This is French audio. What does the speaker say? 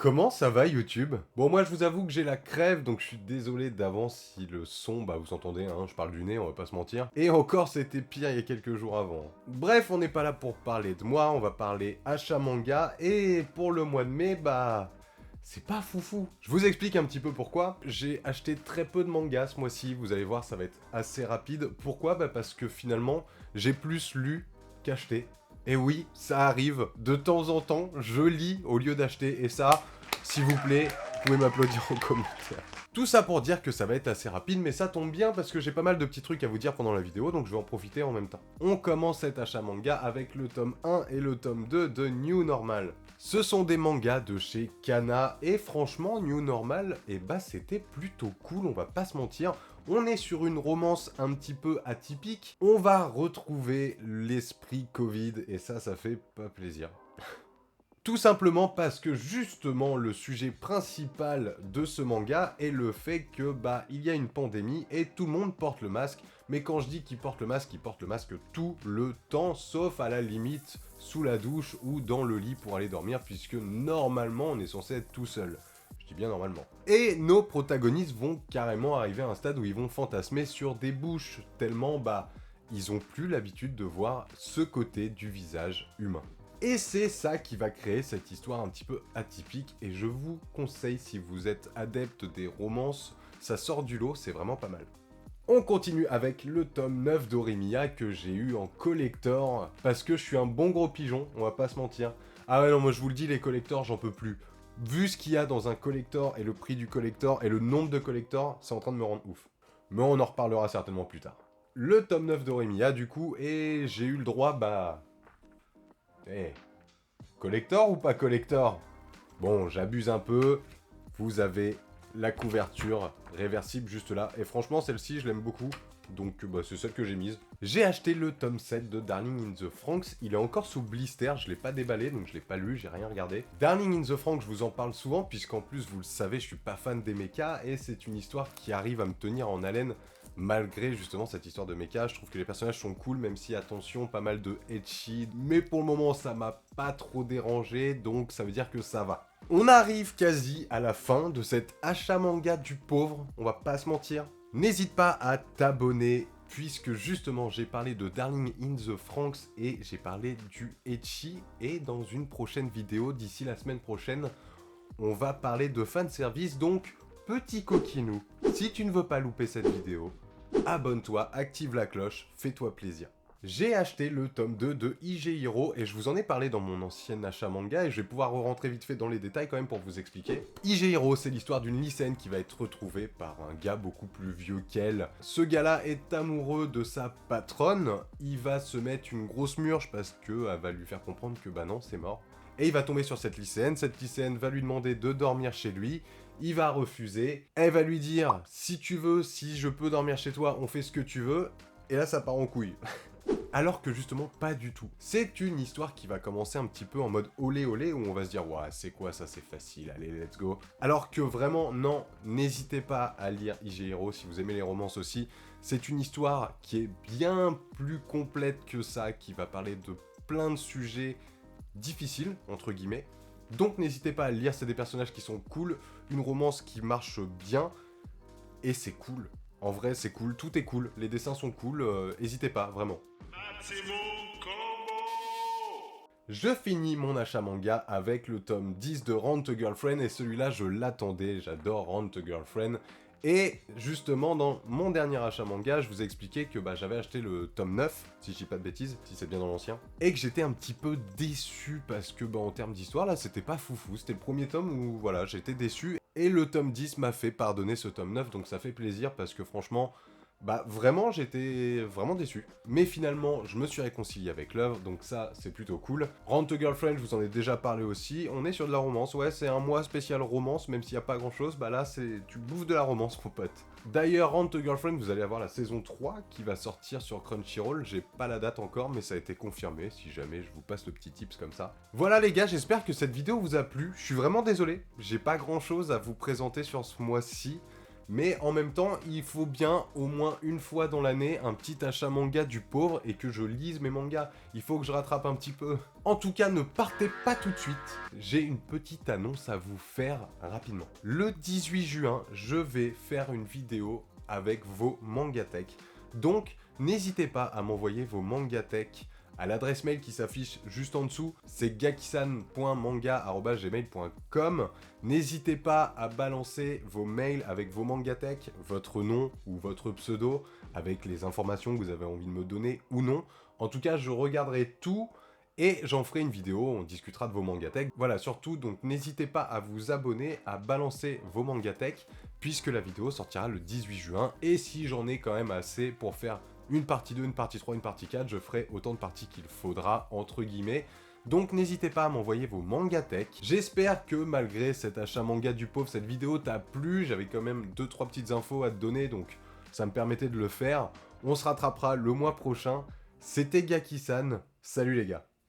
Comment ça va YouTube? Bon, moi je vous avoue que j'ai la crève, donc je suis désolé d'avance si le son, bah vous entendez, hein, je parle du nez, on va pas se mentir. Et encore c'était pire il y a quelques jours avant. Bref, on n'est pas là pour parler de moi, on va parler achat manga, et pour le mois de mai, bah... c'est pas foufou. Je vous explique un petit peu pourquoi. J'ai acheté très peu de mangas ce mois-ci, vous allez voir ça va être assez rapide. Pourquoi? Bah parce que finalement, j'ai plus lu qu'acheté. Et oui, ça arrive, de temps en temps, je lis au lieu d'acheter, et ça, s'il vous plaît, vous pouvez m'applaudir en commentaire. Tout ça pour dire que ça va être assez rapide, mais ça tombe bien parce que j'ai pas mal de petits trucs à vous dire pendant la vidéo, donc je vais en profiter en même temps. On commence cet achat manga avec le tome 1 et le tome 2 de New Normal. Ce sont des mangas de chez Kana, et franchement, New Normal, eh bah c'était plutôt cool, on va pas se mentir. On est sur une romance un petit peu atypique, on va retrouver l'esprit Covid, et ça fait pas plaisir. Tout simplement parce que justement le sujet principal de ce manga est le fait que bah il y a une pandémie et tout le monde porte le masque, mais quand je dis qu'il porte le masque tout le temps, sauf à la limite sous la douche ou dans le lit pour aller dormir, puisque normalement on est censé être tout seul. Je dis bien normalement. Et nos protagonistes vont carrément arriver à un stade où ils vont fantasmer sur des bouches, tellement bah ils ont plus l'habitude de voir ce côté du visage humain. Et c'est ça qui va créer cette histoire un petit peu atypique, et je vous conseille, si vous êtes adepte des romances, ça sort du lot, c'est vraiment pas mal. On continue avec le tome 9 d'Orimiya que j'ai eu en collector, parce que je suis un bon gros pigeon, on va pas se mentir. Ah ouais non, moi je vous le dis, les collectors, j'en peux plus. Vu ce qu'il y a dans un collector, et le prix du collector, et le nombre de collectors, c'est en train de me rendre ouf. Mais on en reparlera certainement plus tard. Le tome 9 d'Orimiya du coup, et j'ai eu le droit, bah... collector ou pas collector? Bon, j'abuse un peu. Vous avez la couverture réversible juste là. Et franchement, celle-ci, je l'aime beaucoup. Donc, bah, c'est celle que j'ai mise. J'ai acheté le tome 7 de Darling in the Franxx. Il est encore sous blister. Je l'ai pas déballé, donc je l'ai pas lu, j'ai rien regardé. Darling in the Franxx, je vous en parle souvent, puisqu'en plus, vous le savez, je suis pas fan des mechas. Et c'est une histoire qui arrive à me tenir en haleine malgré justement cette histoire de mecha. Je trouve que les personnages sont cool, même si, attention, pas mal de ecchi, mais pour le moment ça m'a pas trop dérangé, donc ça veut dire que ça va. On arrive quasi à la fin de cet achat manga du pauvre, on va pas se mentir. N'hésite pas à t'abonner, puisque justement j'ai parlé de Darling in the Franxx et j'ai parlé du ecchi, et dans une prochaine vidéo, d'ici la semaine prochaine, on va parler de fanservice, donc petit coquinou, si tu ne veux pas louper cette vidéo, abonne-toi, active la cloche, fais-toi plaisir. J'ai acheté le tome 2 de IG Hero, et je vous en ai parlé dans mon ancien achat manga, et je vais pouvoir rentrer vite fait dans les détails quand même pour vous expliquer. IG Hero, c'est l'histoire d'une lycéenne qui va être retrouvée par un gars beaucoup plus vieux qu'elle. Ce gars-là est amoureux de sa patronne, il va se mettre une grosse murge parce qu'elle va lui faire comprendre que bah non, c'est mort. Et il va tomber sur cette lycéenne va lui demander de dormir chez lui, il va refuser, elle va lui dire « si tu veux, si je peux dormir chez toi, on fait ce que tu veux », et là ça part en couille. Alors que justement pas du tout. C'est une histoire qui va commencer un petit peu en mode olé olé, où on va se dire « ouais, c'est quoi ça, c'est facile, allez, let's go ». Alors que vraiment, non, n'hésitez pas à lire IG Hero si vous aimez les romances aussi. C'est une histoire qui est bien plus complète que ça, qui va parler de plein de sujets difficiles, entre guillemets. Donc n'hésitez pas à le lire, c'est des personnages qui sont cool, une romance qui marche bien, et c'est cool. En vrai, c'est cool, tout est cool, les dessins sont cool, n'hésitez pas, vraiment. Je finis mon achat manga avec le tome 10 de Rent a Girlfriend, et celui-là, je l'attendais, j'adore Rent a Girlfriend. Et justement, dans mon dernier achat manga, je vous ai expliqué que bah, j'avais acheté le tome 9, si je dis pas de bêtises, si c'est bien dans l'ancien, et que j'étais un petit peu déçu parce que bah, en termes d'histoire, là, c'était pas foufou. C'était le premier tome où, voilà, j'étais déçu, et le tome 10 m'a fait pardonner ce tome 9, donc ça fait plaisir parce que franchement, bah vraiment, j'étais vraiment déçu. Mais finalement, je me suis réconcilié avec l'œuvre, donc ça, c'est plutôt cool. Rent a Girlfriend, je vous en ai déjà parlé aussi. On est sur de la romance, ouais, c'est un mois spécial romance, même s'il n'y a pas grand-chose, bah là, tu bouffes de la romance, mon pote. D'ailleurs, Rent a Girlfriend, vous allez avoir la saison 3 qui va sortir sur Crunchyroll. J'ai pas la date encore, mais ça a été confirmé, si jamais je vous passe le petit tips comme ça. Voilà les gars, j'espère que cette vidéo vous a plu. Je suis vraiment désolé, j'ai pas grand-chose à vous présenter sur ce mois-ci. Mais en même temps, il faut bien au moins une fois dans l'année un petit achat manga du pauvre et que je lise mes mangas. Il faut que je rattrape un petit peu. En tout cas, ne partez pas tout de suite. J'ai une petite annonce à vous faire rapidement. Le 18 juin, je vais faire une vidéo avec vos mangatech. Donc, n'hésitez pas à m'envoyer vos mangatech à l'adresse mail qui s'affiche juste en dessous, c'est gakisan.manga@gmail.com. N'hésitez pas à balancer vos mails avec vos mangatech, votre nom ou votre pseudo, avec les informations que vous avez envie de me donner ou non. En tout cas, je regarderai tout et j'en ferai une vidéo, on discutera de vos mangatech. Voilà, surtout, donc n'hésitez pas à vous abonner, à balancer vos mangatech, puisque la vidéo sortira le 18 juin. Et si j'en ai quand même assez pour faire une partie 2, une partie 3, une partie 4, je ferai autant de parties qu'il faudra, entre guillemets. Donc n'hésitez pas à m'envoyer vos mangatech. J'espère que malgré cet achat manga du pauvre, cette vidéo t'a plu. J'avais quand même 2-3 petites infos à te donner, donc ça me permettait de le faire. On se rattrapera le mois prochain. C'était Gaki-san. Salut les gars.